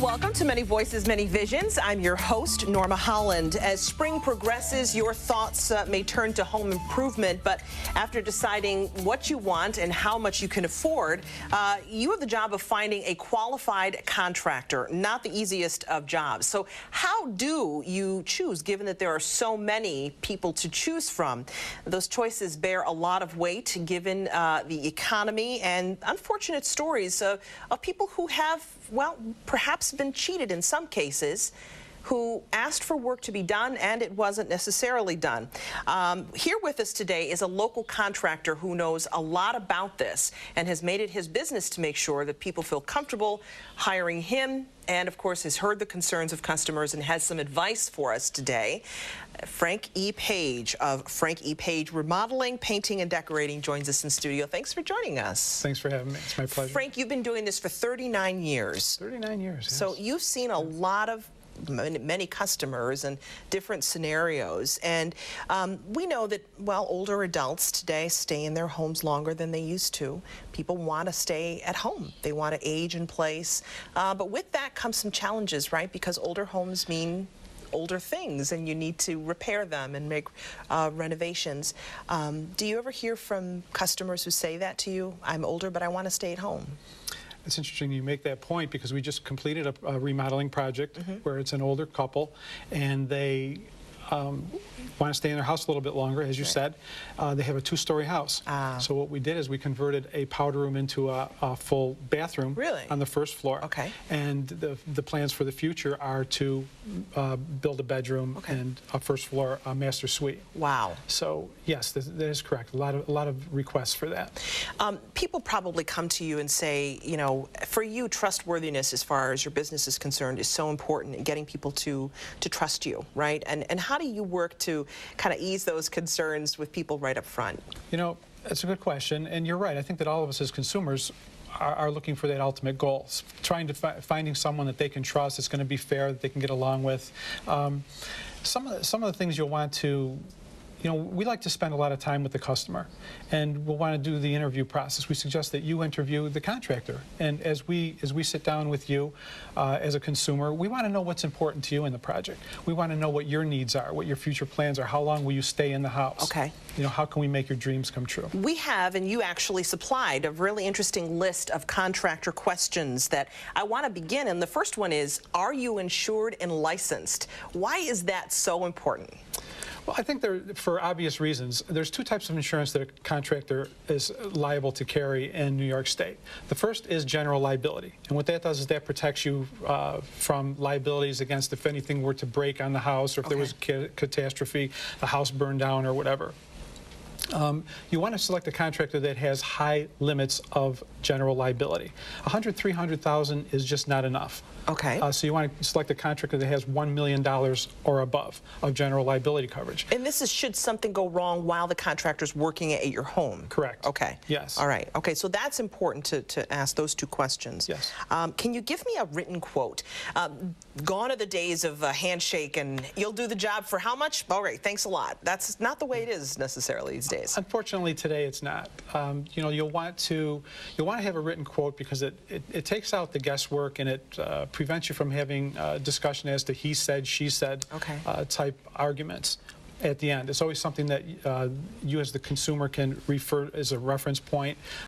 Welcome to Many Voices, Many Visions. I'm your host, Norma Holland. As spring progresses, your thoughts may turn to home improvement, but after deciding what you want and how much you can afford, you have the job of finding a qualified contractor, not the easiest of jobs. So how do you choose, given that there are so many people to choose from? Those choices bear a lot of weight, given the economy and unfortunate stories of people who have, well, perhaps been cheated in some cases, who asked for work to be done and it wasn't necessarily done. Here with us today is a local contractor who knows a lot about this and has made it his business to make sure that people feel comfortable hiring him, and of course has heard the concerns of customers and has some advice for us today. Frank E. Page of Frank E. Page Remodeling, Painting, and Decorating joins us in studio. Thanks for joining us. Thanks for having me. It's my pleasure. Frank, you've been doing this for 39 years. 39 years, yes. So you've seen a lot of many customers and different scenarios, and we know that, well, older adults today stay in their homes longer than they used to. People want to stay at home. They want to age in place, but with that comes some challenges, right? Because older homes mean older things, and you need to repair them and make renovations. Do you ever hear from customers who say that to you? I'm older, but I want to stay at home. It's interesting you make that point, because we just completed a remodeling project where it's an older couple, and they want to stay in their house a little bit longer, as you said. They have a two-story house. So what we did is we converted a powder room into a full bathroom on the first floor. Okay. And the plans for the future are to build a bedroom and a first floor master suite. Wow. So yes, that is correct. A lot of requests for that. People probably come to you and say, you know, for you, trustworthiness as far as your business is concerned is so important in getting people to trust you, right? And how do you work to kind of ease those concerns with people right up front? You know, that's a good question, and you're right. I think that all of us as consumers are looking for that ultimate goal, trying to finding someone that they can trust, that's going to be fair, that they can get along with. Some of the things you'll want to, you know, we like to spend a lot of time with the customer, and we'll want to do the interview process. We suggest that you interview the contractor, and as we sit down with you as a consumer, we want to know what's important to you in the project. We want to know what your needs are, what your future plans are, how long will you stay in the house. Okay. You know, how can we make your dreams come true? We have, and you actually supplied a really interesting list of contractor questions that I want to begin, and the first one is, are you insured and licensed? Why is that so important? Well, I think for obvious reasons. There's two types of insurance that a contractor is liable to carry in New York State. The first is general liability, and what that does is that protects you from liabilities against if anything were to break on the house, or if there was a catastrophe, the house burned down or whatever. You want to select a contractor that has high limits of general liability. $100,000, $300,000 is just not enough. Okay. So you want to select a contractor that has $1 million or above of general liability coverage. And this is should something go wrong while the contractor's working at your home? Correct. Okay. Yes. All right. Okay, so that's important to ask those two questions. Yes. Can you give me a written quote? Gone are the days of a handshake and you'll do the job for how much? All right, thanks a lot. That's not the way it is necessarily these days. Unfortunately, today it's not. You know, you'll want to have a written quote, because it takes out the guesswork, and it prevents you from having discussion as to he said, she said type arguments at the end. It's always something that you as the consumer can refer as a reference point